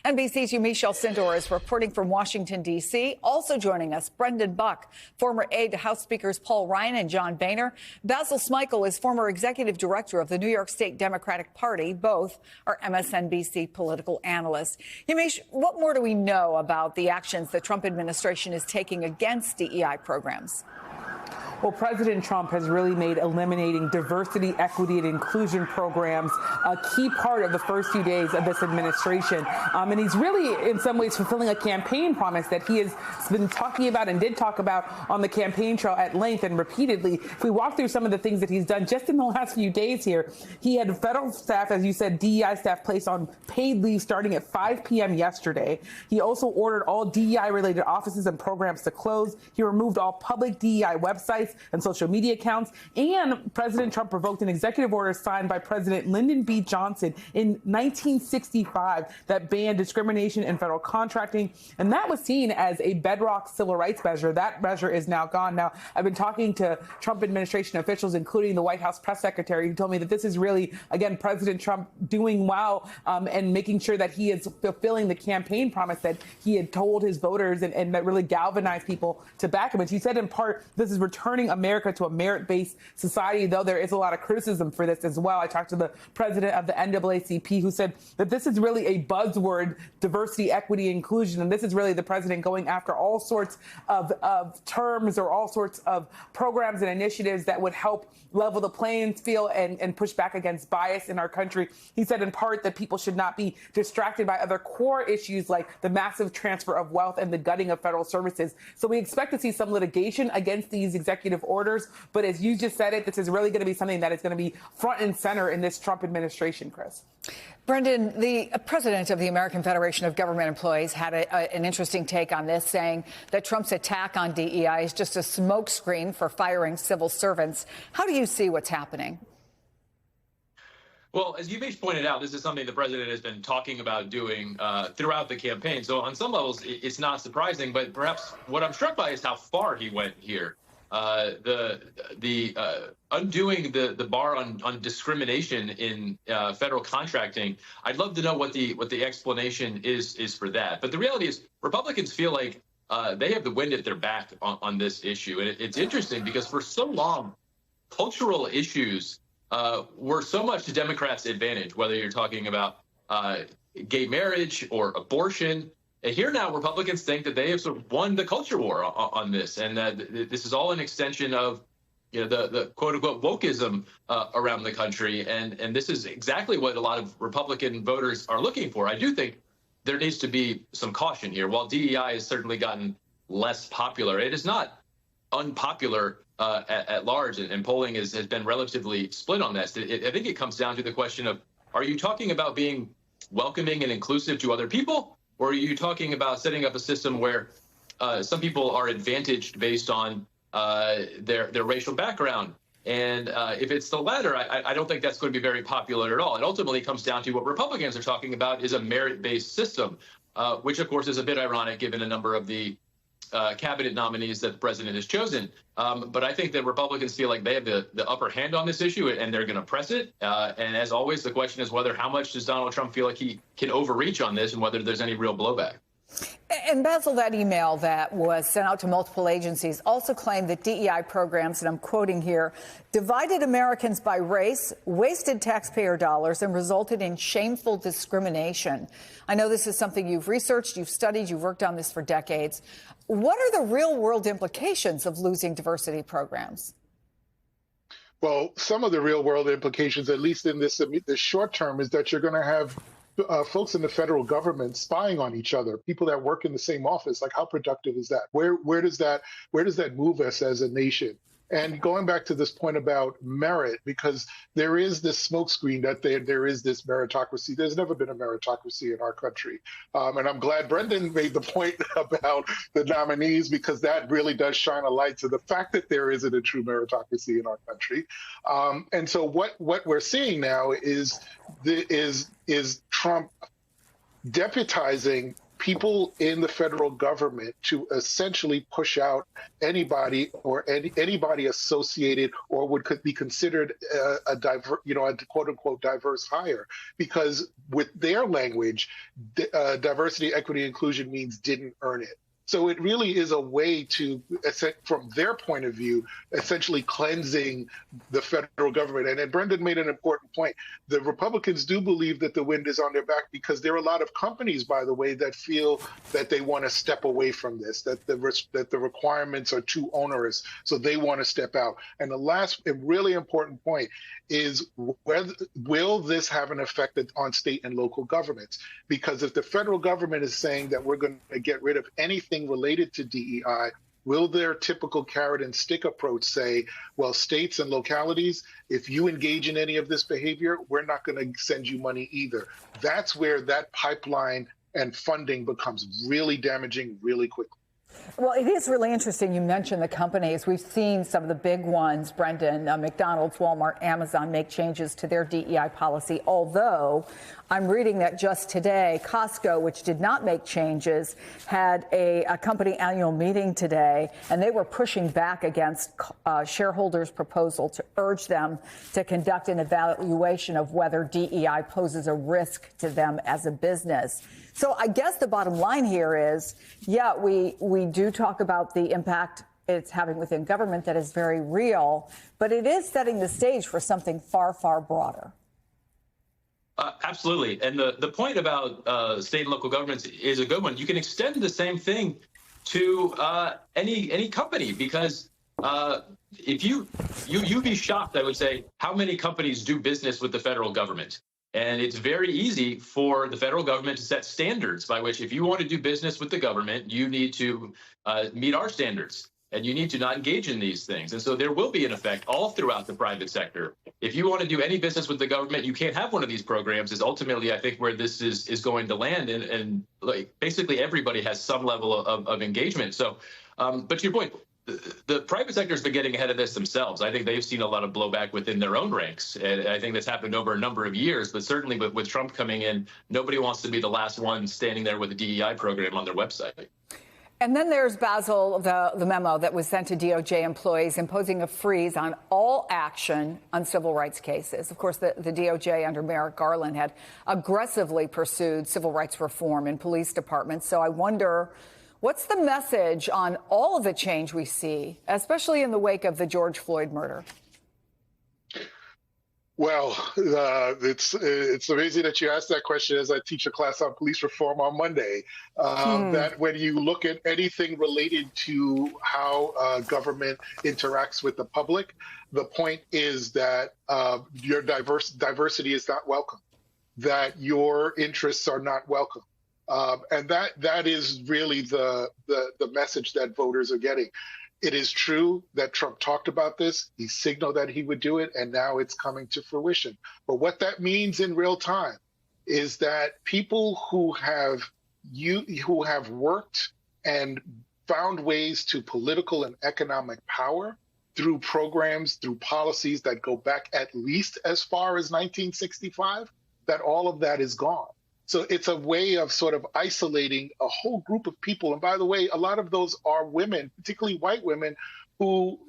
NBC's Michelle Sindor is reporting from Washington, D.C. Also joining us, Brendan Buck, former aide to House Speakers Paul Ryan and John Boehner. Basil Smikle is former executive director of the New York State Democratic Party. Both are MSNBC political analysts. Yamiche, what more do we know about the actions the Trump administration is taking against DEI programs? Well, President Trump has really made eliminating diversity, equity, and inclusion programs a key part of the first few days of this administration. And he's really, in some ways, fulfilling a campaign promise that he has been talking about and did talk about on the campaign trail at length and repeatedly. If we walk through some of the things that he's done just in the last few days here, he had federal staff, as you said, DEI staff placed on paid leave starting at 5 p.m. yesterday. He also ordered all DEI-related offices and programs to close. He removed all public DEI websites and social media accounts. And President Trump revoked an executive order signed by President Lyndon B. Johnson in 1965 that banned discrimination in federal contracting. And that was seen as a bedrock civil rights measure. That measure is now gone. Now, I've been talking to Trump administration officials, including the White House press secretary, who told me that this is really, again, President Trump doing well and making sure that he is fulfilling the campaign promise that he had told his voters and that really galvanized people to back him. And she said, in part, this is returning America to a merit-based society, though there is a lot of criticism for this as well. I talked to the president of the NAACP, who said that this is really a buzzword, diversity, equity, inclusion, and this is really the president going after all sorts of terms or all sorts of programs and initiatives that would help level the playing field and push back against bias in our country. He said in part that people should not be distracted by other core issues like the massive transfer of wealth and the gutting of federal services. So we expect to see some litigation against these executive orders. But as you just said it, this is really going to be something that is going to be front and center in this Trump administration, Chris. Brendan, the president of the American Federation of Government Employees had an interesting take on this, saying that Trump's attack on DEI is just a smokescreen for firing civil servants. How do you see what's happening? Well, as Yamiche pointed out, this is something the president has been talking about doing throughout the campaign. So on some levels, it's not surprising. But perhaps what I'm struck by is how far he went here. Undoing the bar on discrimination in federal contracting. I'd love to know what the explanation is for that. But the reality is Republicans feel like they have the wind at their back on this issue. And it's interesting because for so long, cultural issues were so much to Democrats' advantage, whether you're talking about gay marriage or abortion. And here now, Republicans think that they have sort of won the culture war on this, and that this is all an extension of, the quote unquote wokeism around the country, and this is exactly what a lot of Republican voters are looking for. I do think there needs to be some caution here. While DEI has certainly gotten less popular, it is not unpopular at large, and polling has been relatively split on this. I think it comes down to the question of: are you talking about being welcoming and inclusive to other people? Or are you talking about setting up a system where some people are advantaged based on their racial background? And if it's the latter, I don't think that's going to be very popular at all. It ultimately comes down to what Republicans are talking about is a merit-based system, which, of course, is a bit ironic given a number of the cabinet nominees that the president has chosen. But I think that Republicans feel like they have the upper hand on this issue, and they're going to press it. And as always, the question is how much does Donald Trump feel like he can overreach on this and whether there's any real blowback. And Basil, that email that was sent out to multiple agencies also claimed that DEI programs, and I'm quoting here, divided Americans by race, wasted taxpayer dollars, and resulted in shameful discrimination. I know this is something you've researched, you've studied, you've worked on this for decades. What are the real world implications of losing diversity programs? Well, some of the real world implications, at least in this short term, is that you're going to have folks in the federal government spying on each other, people that work in the same office. Like, how productive is that? Where does that move us as a nation? And going back to this point about merit, because there is this smokescreen that there is this meritocracy. There's never been a meritocracy in our country. And I'm glad Brendan made the point about the nominees, because that really does shine a light to the fact that there isn't a true meritocracy in our country. And so what we're seeing now is Trump deputizing people in the federal government to essentially push out anybody or anybody associated or could be considered a quote unquote diverse hire, because with their language, diversity, equity, inclusion means didn't earn it. So it really is a way to, from their point of view, essentially cleansing the federal government. And Brendan made an important point. The Republicans do believe that the wind is on their back because there are a lot of companies, by the way, that feel that they want to step away from this, that the requirements are too onerous, so they want to step out. And the last and really important point is, will this have an effect on state and local governments? Because if the federal government is saying that we're going to get rid of anything related to DEI, will their typical carrot and stick approach say, well, states and localities, if you engage in any of this behavior, we're not going to send you money either? That's where that pipeline and funding becomes really damaging really quickly. Well, it is really interesting. You mentioned the companies. We've seen some of the big ones, Brendan, McDonald's, Walmart, Amazon, make changes to their DEI policy. Although I'm reading that just today, Costco, which did not make changes, had a company annual meeting today, and they were pushing back against shareholders' proposal to urge them to conduct an evaluation of whether DEI poses a risk to them as a business. So I guess the bottom line here is, yeah, we do talk about the impact it's having within government that is very real, but it is setting the stage for something far, far broader. Absolutely. And the point about state and local governments is a good one. You can extend the same thing to any company, because if you'd be shocked, I would say, how many companies do business with the federal government. And it's very easy for the federal government to set standards by which, if you want to do business with the government, you need to meet our standards, and you need to not engage in these things. And so there will be an effect all throughout the private sector. If you want to do any business with the government, you can't have one of these programs, is ultimately, I think, where this is going to land. And like, basically everybody has some level of engagement. So, but to your point, the private sector has been getting ahead of this themselves. I think they've seen a lot of blowback within their own ranks. And I think that's happened over a number of years. But certainly with Trump coming in, nobody wants to be the last one standing there with a DEI program on their website. And then there's Basil, the memo that was sent to DOJ employees imposing a freeze on all action on civil rights cases. Of course, the DOJ under Merrick Garland had aggressively pursued civil rights reform in police departments. So I wonder, what's the message on all of the change we see, especially in the wake of the George Floyd murder? Well, it's amazing that you asked that question, as I teach a class on police reform on Monday. That when you look at anything related to how government interacts with the public, the point is that your diversity is not welcome, that your interests are not welcome. And that is really the message that voters are getting. It is true that Trump talked about this. He signaled that he would do it, and now it's coming to fruition. But what that means in real time is that people who have worked and found ways to political and economic power through programs, through policies that go back at least as far as 1965, that all of that is gone. So it's a way of sort of isolating a whole group of people. And by the way, a lot of those are women, particularly white women, who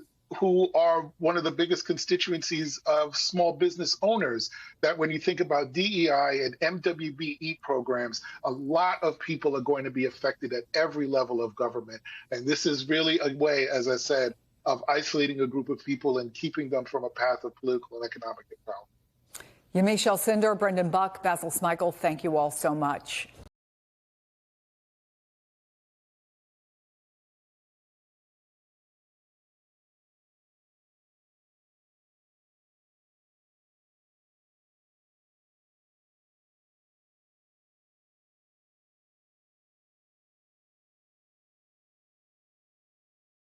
are one of the biggest constituencies of small business owners. That when you think about DEI and MWBE programs, a lot of people are going to be affected at every level of government. And this is really a way, as I said, of isolating a group of people and keeping them from a path of political and economic empowerment. Yamiche Alcindor, Brendan Buck, Basil Smikle, thank you all so much.